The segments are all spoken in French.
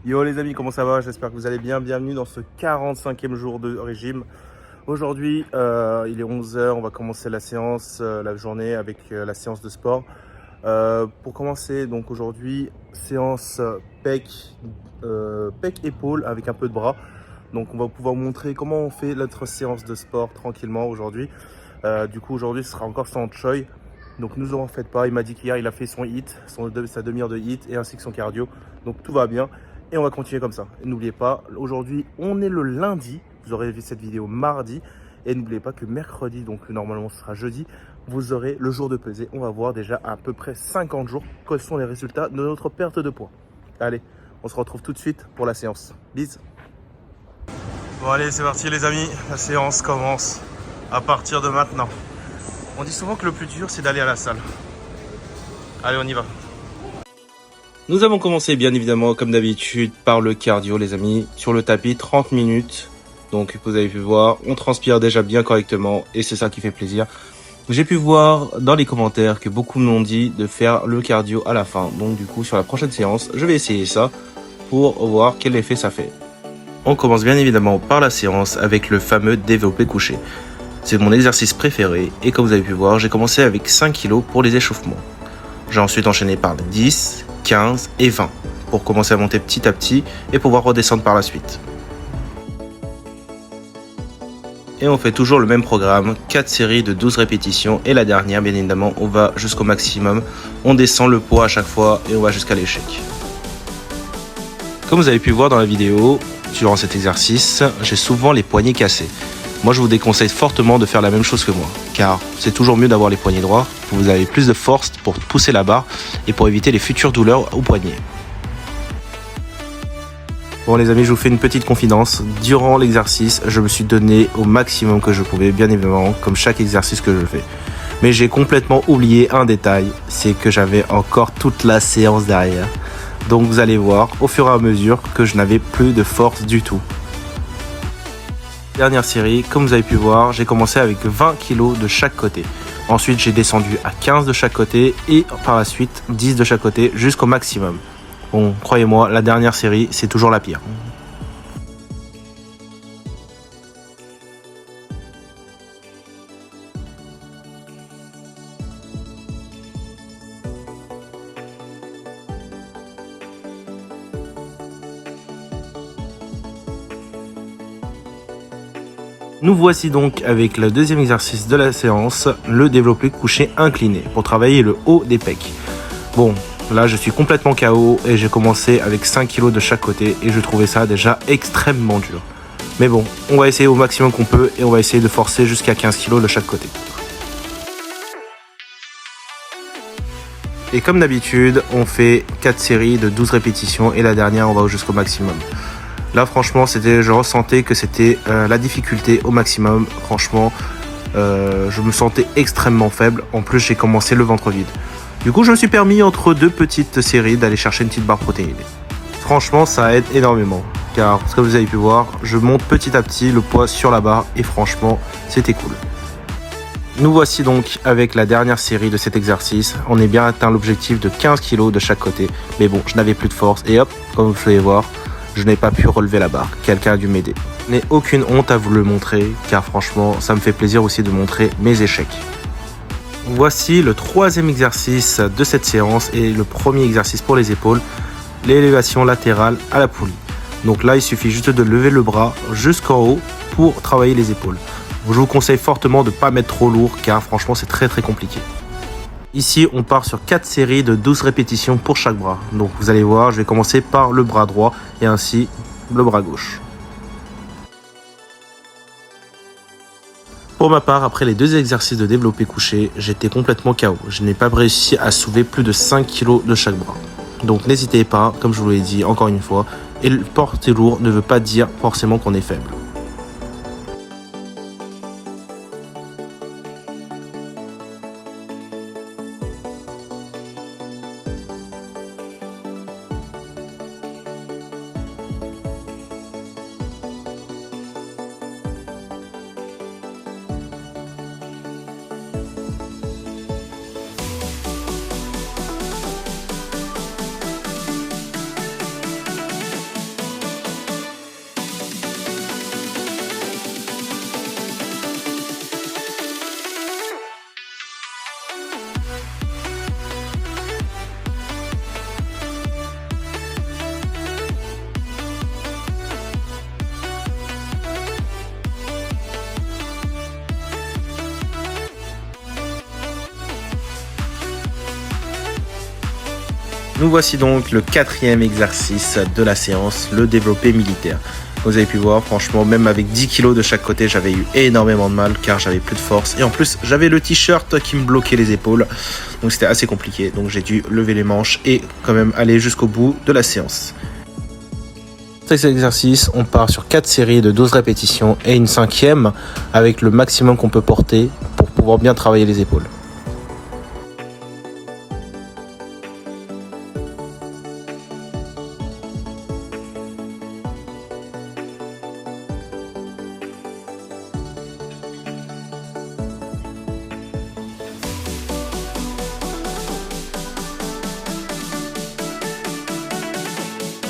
Yo les amis, comment ça va? J'espère que vous allez bien. Bienvenue dans ce 45e jour de régime. Aujourd'hui, il est 11 h, on va commencer la séance, la journée avec la séance de sport. Pour commencer, donc aujourd'hui, séance pec, pec épaule avec un peu de bras. Donc on va pouvoir vous montrer comment on fait notre séance de sport tranquillement aujourd'hui. Du coup aujourd'hui, ce sera encore sans Choi. Donc ne vous en faites pas, il m'a dit qu'hier il a fait son hit, sa demi-heure de hit et ainsi que son cardio. Donc tout va bien et on va continuer comme ça. N'oubliez pas, aujourd'hui on est le lundi, vous aurez vu cette vidéo mardi. Et n'oubliez pas que mercredi, donc normalement ce sera jeudi, vous aurez le jour de pesée. On va voir déjà à peu près 50 jours quels sont les résultats de notre perte de poids. Allez, on se retrouve tout de suite pour la séance. Bisous. Bon allez, c'est parti les amis, la séance commence à partir de maintenant. On dit souvent que le plus dur c'est d'aller à la salle. Allez, on y va. Nous avons commencé bien évidemment comme d'habitude par le cardio les amis, sur le tapis 30 minutes. Donc vous avez pu voir, on transpire déjà bien correctement et c'est ça qui fait plaisir. J'ai pu voir dans les commentaires que beaucoup m'ont dit de faire le cardio à la fin. Donc du coup sur la prochaine séance, je vais essayer ça pour voir quel effet ça fait. On commence bien évidemment par la séance avec le fameux développé couché. C'est mon exercice préféré et comme vous avez pu voir, j'ai commencé avec 5 kg pour les échauffements. J'ai ensuite enchaîné par 10, 15 et 20 pour commencer à monter petit à petit et pouvoir redescendre par la suite. Et on fait toujours le même programme, 4 séries de 12 répétitions et la dernière bien évidemment on va jusqu'au maximum, on descend le poids à chaque fois et on va jusqu'à l'échec. Comme vous avez pu voir dans la vidéo, durant cet exercice, j'ai souvent les poignets cassés. Moi je vous déconseille fortement de faire la même chose que moi, car c'est toujours mieux d'avoir les poignets droits, vous avez plus de force pour pousser la barre et pour éviter les futures douleurs au poignet. Bon les amis, je vous fais une petite confidence, durant l'exercice, je me suis donné au maximum que je pouvais, bien évidemment, comme chaque exercice que je fais. Mais j'ai complètement oublié un détail, c'est que j'avais encore toute la séance derrière. Donc vous allez voir, au fur et à mesure, que je n'avais plus de force du tout. Dernière série, comme vous avez pu voir, j'ai commencé avec 20 kg de chaque côté. Ensuite, j'ai descendu à 15 de chaque côté et par la suite 10 de chaque côté jusqu'au maximum. Bon, croyez-moi, la dernière série, c'est toujours la pire. Nous voici donc avec le deuxième exercice de la séance, le développé couché incliné, pour travailler le haut des pecs. Bon, là je suis complètement KO et j'ai commencé avec 5 kg de chaque côté et je trouvais ça déjà extrêmement dur. Mais bon, on va essayer au maximum qu'on peut et on va essayer de forcer jusqu'à 15 kg de chaque côté. Et comme d'habitude, on fait 4 séries de 12 répétitions et la dernière on va jusqu'au maximum. Là franchement, je ressentais que c'était la difficulté au maximum. Franchement, je me sentais extrêmement faible. En plus, j'ai commencé le ventre vide. Du coup, je me suis permis entre deux petites séries d'aller chercher une petite barre protéinée. Franchement, ça aide énormément. Car, comme vous avez pu voir, je monte petit à petit le poids sur la barre et franchement, c'était cool. Nous voici donc avec la dernière série de cet exercice. On est bien atteint l'objectif de 15 kg de chaque côté. Mais bon, je n'avais plus de force et hop, comme vous pouvez voir, je n'ai pas pu relever la barre, quelqu'un a dû m'aider. Je n'ai aucune honte à vous le montrer, car franchement, ça me fait plaisir aussi de montrer mes échecs. Voici le troisième exercice de cette séance et le premier exercice pour les épaules, l'élévation latérale à la poulie. Donc là, il suffit juste de lever le bras jusqu'en haut pour travailler les épaules. Je vous conseille fortement de ne pas mettre trop lourd, car franchement, c'est très compliqué. Ici, on part sur 4 séries de 12 répétitions pour chaque bras. Donc vous allez voir, je vais commencer par le bras droit et ainsi le bras gauche. Pour ma part, après les deux exercices de développé couché, j'étais complètement KO. Je n'ai pas réussi à soulever plus de 5 kg de chaque bras. Donc n'hésitez pas, comme je vous l'ai dit encore une fois, et le porter lourd ne veut pas dire forcément qu'on est faible. Nous voici donc le 4e exercice de la séance, le développé militaire. Vous avez pu voir, franchement, même avec 10 kg de chaque côté, j'avais eu énormément de mal car j'avais plus de force. Et en plus, j'avais le t-shirt qui me bloquait les épaules. Donc c'était assez compliqué. Donc j'ai dû lever les manches et quand même aller jusqu'au bout de la séance. Pour cet exercice, on part sur 4 séries de 12 répétitions et une 5e avec le maximum qu'on peut porter pour pouvoir bien travailler les épaules.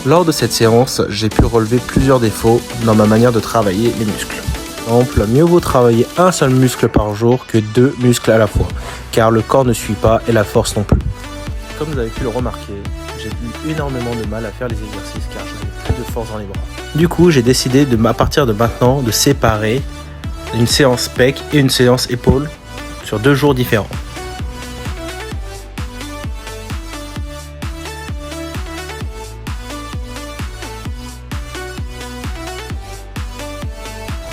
Lors de cette séance, j'ai pu relever plusieurs défauts dans ma manière de travailler les muscles. Par exemple, mieux vaut travailler un seul muscle par jour que 2 muscles à la fois, car le corps ne suit pas et la force non plus. Comme vous avez pu le remarquer, j'ai eu énormément de mal à faire les exercices car je n'avais plus de force dans les bras. Du coup, j'ai décidé à partir de maintenant de séparer une séance pec et une séance épaule sur 2 jours différents.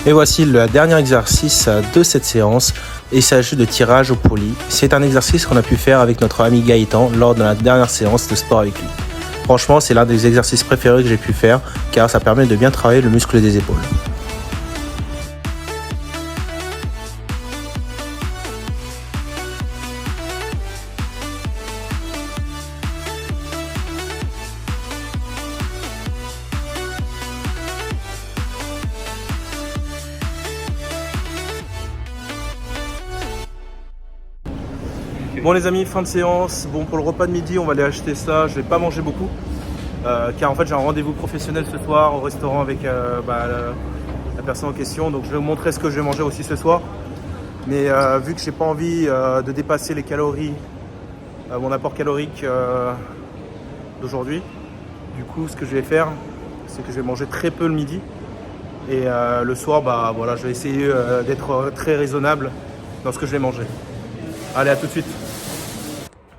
Et voici le dernier exercice de cette séance. Il s'agit de tirage au poulie. C'est un exercice qu'on a pu faire avec notre ami Gaëtan lors de la dernière séance de sport avec lui. Franchement, c'est l'un des exercices préférés que j'ai pu faire car ça permet de bien travailler le muscle des épaules. Bon les amis, fin de séance. Bon, pour le repas de midi, on va aller acheter ça. Je vais pas manger beaucoup car en fait j'ai un rendez-vous professionnel ce soir au restaurant avec la personne en question. Donc je vais vous montrer ce que je vais manger aussi ce soir. Mais vu que j'ai pas envie de dépasser les calories, mon apport calorique d'aujourd'hui, du coup ce que je vais faire, c'est que je vais manger très peu le midi. Et le soir, voilà, je vais essayer d'être très raisonnable dans ce que je vais manger. Allez, à tout de suite.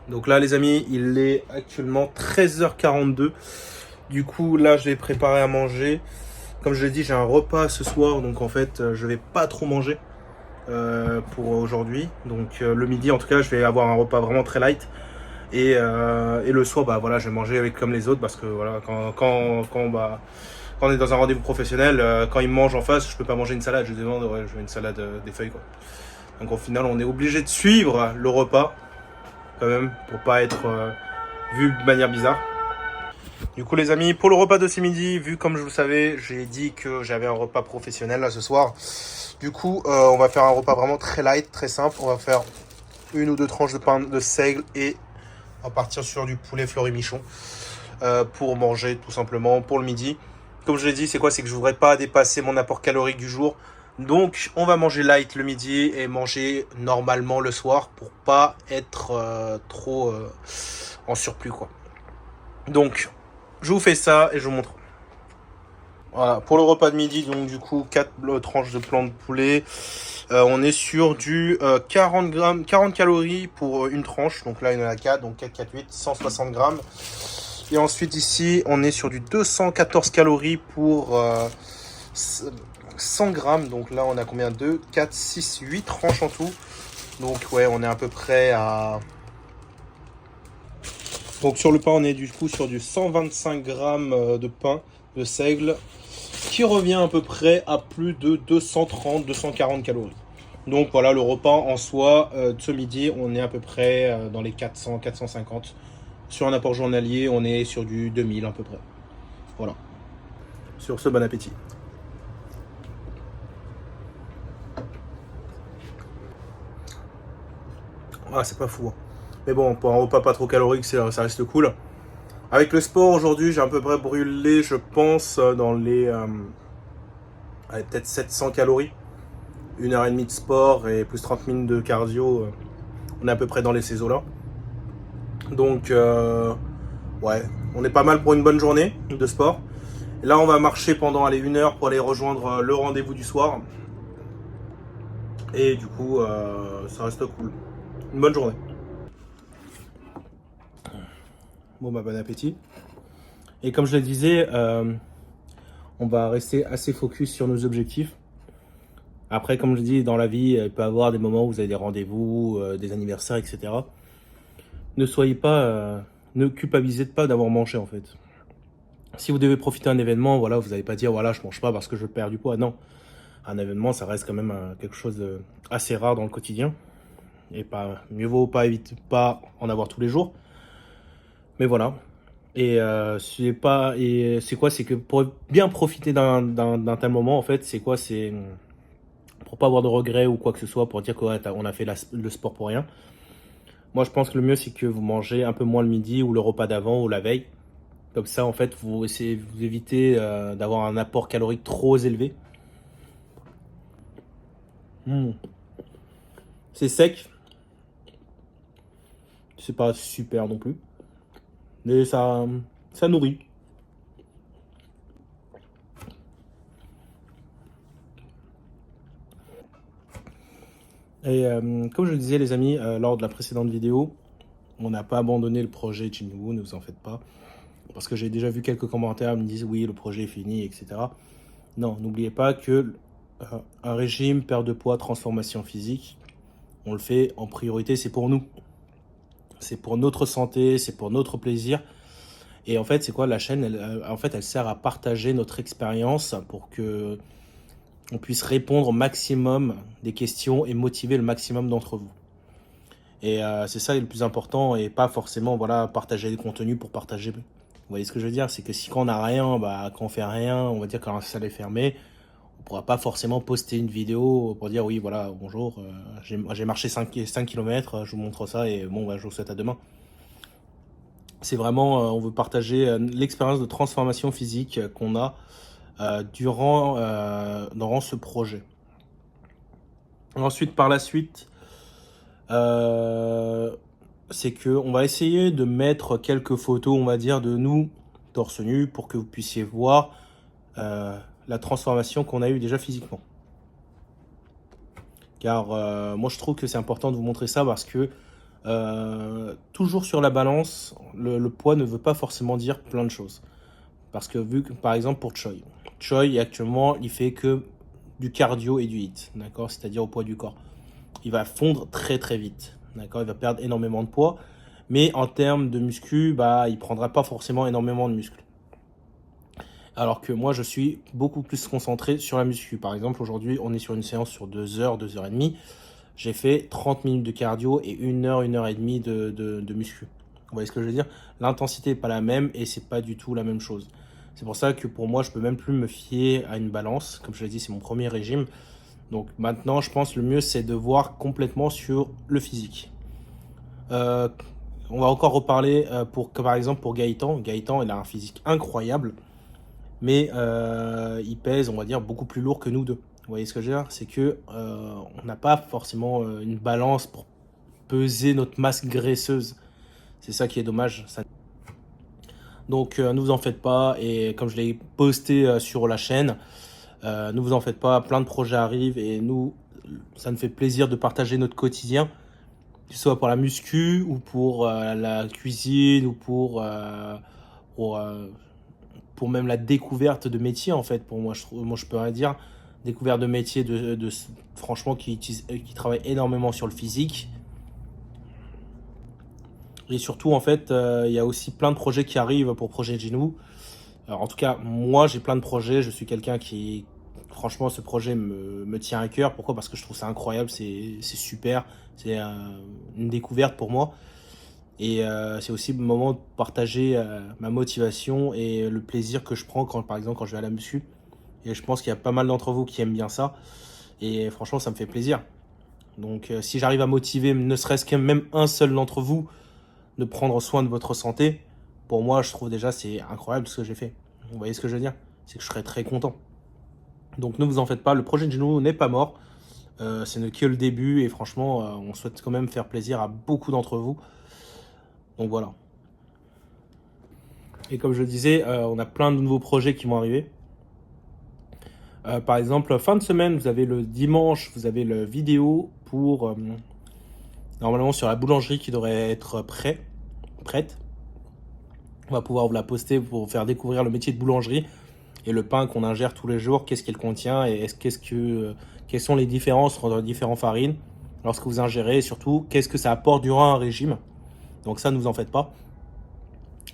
Donc là les amis, il est actuellement 13h42. Du coup là je vais préparer à manger. Comme je l'ai dit, j'ai un repas ce soir, donc en fait je vais pas trop manger pour aujourd'hui. Donc le midi en tout cas je vais avoir un repas vraiment très light. Et le soir voilà, je vais manger avec comme les autres parce que voilà, quand on est dans un rendez-vous professionnel, quand ils me mangent en face, je peux pas manger une salade. Je demande, ouais, je veux une salade des feuilles quoi. Donc au final on est obligé de suivre le repas quand même pour pas être vu de manière bizarre. Du coup les amis, pour le repas de ce midi, vu comme je vous le savais, j'ai dit que j'avais un repas professionnel là ce soir. Du coup on va faire un repas vraiment très light, très simple. On va faire 1 ou 2 tranches de pain de seigle et on va partir sur du poulet Fleury-Michon pour manger tout simplement pour le midi. Comme je l'ai dit, c'est quoi? C'est que je voudrais pas dépasser mon apport calorique du jour. Donc on va manger light le midi et manger normalement le soir pour pas être trop en surplus quoi. Donc je vous fais ça et je vous montre. Voilà, pour le repas de midi, donc du coup 4 tranches de blanc de poulet. On est sur du 40 calories pour une tranche. Donc là il y en a 4, donc 4, 4, 8, 160 grammes. Et ensuite ici on est sur du 214 calories pour 100 grammes. Donc là on a combien? 2, 4, 6, 8 tranches en tout. Donc ouais, on est à peu près à... Donc sur le pain on est du coup sur du 125 grammes de pain de seigle, qui revient à peu près à plus de 230-240 calories. Donc voilà, le repas en soi de ce midi, on est à peu près dans les 400-450. Sur un apport journalier, on est sur du 2000 à peu près. Voilà. Sur ce, bon appétit. Ah, c'est pas fou. Hein. Mais bon, pour un repas pas trop calorique, ça reste cool. Avec le sport aujourd'hui, j'ai à peu près brûlé, je pense, dans les peut-être 700 calories. 1h30 de sport et plus 30 minutes de cardio. On est à peu près dans ces eaux-là. Donc, ouais, on est pas mal pour une bonne journée de sport. Et là, on va marcher pendant 1 heure pour aller rejoindre le rendez-vous du soir. Et du coup, ça reste cool. Une bonne journée. Bon, bah, bon appétit. Et comme je le disais, on va rester assez focus sur nos objectifs. Après, comme je dis, dans la vie, il peut y avoir des moments où vous avez des rendez-vous, des anniversaires, etc. Ne soyez pas, ne culpabilisez pas d'avoir mangé en fait. Si vous devez profiter d'un événement, voilà, vous n'allez pas dire voilà, je mange pas parce que je perds du poids. Non, un événement, ça reste quand même quelque chose assez rare dans le quotidien. Et pas mieux vaut pas éviter pas en avoir tous les jours. Mais voilà. Et c'est pas et c'est quoi? C'est que pour bien profiter d'un tel moment, en fait, c'est quoi? C'est pour pas avoir de regrets ou quoi que ce soit, pour dire qu'on a fait le sport pour rien. Moi, je pense que le mieux, c'est que vous mangez un peu moins le midi ou le repas d'avant ou la veille. Comme ça, en fait, vous essayez, vous évitez d'avoir un apport calorique trop élevé. Mm. C'est sec, c'est pas super non plus, mais ça nourrit. Et comme je le disais, les amis, lors de la précédente vidéo, on n'a pas abandonné le projet Jinwoo, ne vous en faites pas. Parce que j'ai déjà vu quelques commentaires me disent oui, le projet est fini, etc. Non, n'oubliez pas que un régime, perte de poids, transformation physique, on le fait en priorité, c'est pour nous. C'est pour notre santé, c'est pour notre plaisir. Et en fait, c'est quoi la chaîne en fait, elle sert à partager notre expérience pour que on puisse répondre au maximum des questions et motiver le maximum d'entre vous. Et c'est ça le plus important et pas forcément voilà, partager des contenus pour partager. Vous voyez ce que je veux dire? C'est que si quand on n'a rien, bah, quand on fait rien, on va dire quand la salle est fermée, on pourra pas forcément poster une vidéo pour dire oui, voilà, bonjour, j'ai marché 5 km, je vous montre ça et bon, bah, je vous souhaite à demain. C'est vraiment, on veut partager l'expérience de transformation physique qu'on a durant ce projet. Ensuite, par la suite, c'est que on va essayer de mettre quelques photos, on va dire, de nous torse nu pour que vous puissiez voir la transformation qu'on a eue déjà physiquement. Car moi, je trouve que c'est important de vous montrer ça parce que toujours sur la balance, le poids ne veut pas forcément dire plein de choses. Parce que vu que, par exemple, pour Choi actuellement, il fait que du cardio et du HIIT, d'accord? C'est-à-dire au poids du corps. Il va fondre très très vite, d'accord? Il va perdre énormément de poids, mais en termes de muscu, bah, il prendra pas forcément énormément de muscles. Alors que moi, je suis beaucoup plus concentré sur la muscu. Par exemple, aujourd'hui, on est sur une séance sur 2 heures, 2 heures et demie. J'ai fait 30 minutes de cardio et 1 heure et demie de muscu. Vous voyez ce que je veux dire? L'intensité n'est pas la même et c'est pas du tout la même chose. C'est pour ça que pour moi, je peux même plus me fier à une balance. Comme je l'ai dit, c'est mon premier régime. Donc maintenant, je pense que le mieux, c'est de voir complètement sur le physique. On va encore reparler par exemple pour Gaëtan. Gaëtan, il a un physique incroyable, mais il pèse, on va dire, beaucoup plus lourd que nous deux. Vous voyez ce que je veux dire? C'est que on n'a pas forcément une balance pour peser notre masse graisseuse. C'est ça qui est dommage. Donc ne vous en faites pas. Et comme je l'ai posté sur la chaîne, ne vous en faites pas. Plein de projets arrivent et nous, ça nous fait plaisir de partager notre quotidien, que ce soit pour la muscu ou pour la cuisine ou pour, euh, pour même la découverte de métiers en fait. Pour moi, je peux rien dire. Découverte de métiers franchement qui travaillent énormément sur le physique. Et surtout, en fait, il y a aussi plein de projets qui arrivent pour Projet Jinwoo. Alors, en tout cas, moi, j'ai plein de projets. Je suis quelqu'un qui, franchement, ce projet me tient à cœur. Pourquoi? Parce que je trouve ça incroyable, c'est super. C'est une découverte pour moi. Et c'est aussi le moment de partager ma motivation et le plaisir que je prends quand, par exemple, quand je vais à la muscu. Et je pense qu'il y a pas mal d'entre vous qui aiment bien ça. Et franchement, ça me fait plaisir. Donc, si j'arrive à motiver ne serait-ce que même un seul d'entre vous de prendre soin de votre santé, pour moi, je trouve déjà c'est incroyable ce que j'ai fait. Vous voyez ce que je veux dire? C'est que je serais très content. Donc ne vous en faites pas, le projet de Gino n'est pas mort. Ce n'est que le début et franchement, on souhaite quand même faire plaisir à beaucoup d'entre vous. Donc voilà. Et comme je le disais, on a plein de nouveaux projets qui vont arriver. Par exemple, fin de semaine, vous avez le dimanche, vous avez le vidéo pour normalement sur la boulangerie qui devrait être prête. On va pouvoir vous la poster pour faire découvrir le métier de boulangerie et le pain qu'on ingère tous les jours, qu'est-ce qu'il contient et quelles sont les différences entre différentes farines lorsque vous ingérez et surtout qu'est-ce que ça apporte durant un régime. Donc ça, ne vous en faites pas.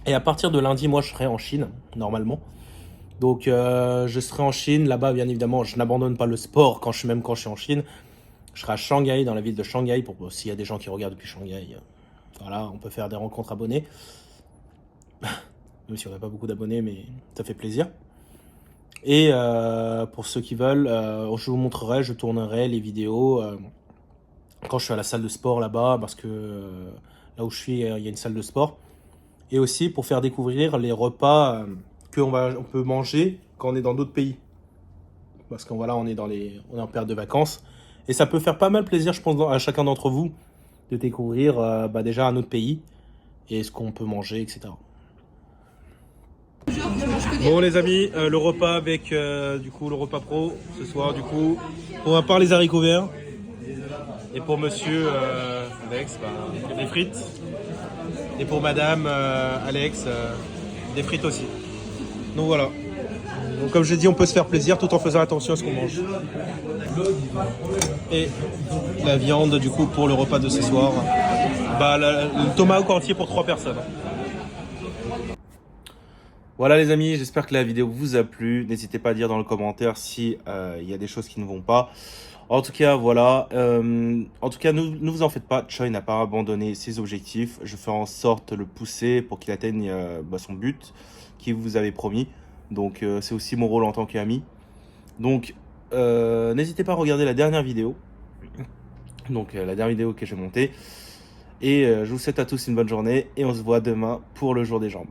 Et à partir de lundi, moi, je serai en Chine, normalement. Donc je serai en Chine, là-bas, bien évidemment, je n'abandonne pas le sport quand je suis en Chine. Je serai à Shanghai, dans la ville de Shanghai, pour s'il y a des gens qui regardent depuis Shanghai. Voilà, on peut faire des rencontres abonnés. Même si on n'a pas beaucoup d'abonnés, mais ça fait plaisir. Et pour ceux qui veulent, je vous montrerai, je tournerai les vidéos quand je suis à la salle de sport là-bas, parce que là où je suis, il y a une salle de sport. Et aussi pour faire découvrir les repas on peut manger quand on est dans d'autres pays. Parce qu'on voilà, on est en période de vacances. Et ça peut faire pas mal plaisir, je pense, à chacun d'entre vous de découvrir déjà un autre pays et ce qu'on peut manger, etc. Bon les amis, le repas avec du coup le repas pro ce soir du coup pour ma part les haricots verts et pour monsieur Alex des frites et pour madame Alex des frites aussi. Donc voilà. Donc comme je l'ai dit, on peut se faire plaisir tout en faisant attention à ce qu'on mange. Et la viande du coup pour le repas de ce soir, le tomahawk entier pour 3 personnes. Voilà les amis, j'espère que la vidéo vous a plu. N'hésitez pas à dire dans le commentaire si y a des choses qui ne vont pas. En tout cas, voilà. En tout cas, ne vous en faites pas. Choi n'a pas abandonné ses objectifs. Je ferai en sorte de le pousser pour qu'il atteigne son but qu'il vous avait promis. Donc, c'est aussi mon rôle en tant qu'ami. Donc, n'hésitez pas à regarder la dernière vidéo. Donc, la dernière vidéo que j'ai montée. Et je vous souhaite à tous une bonne journée. Et on se voit demain pour le jour des jambes.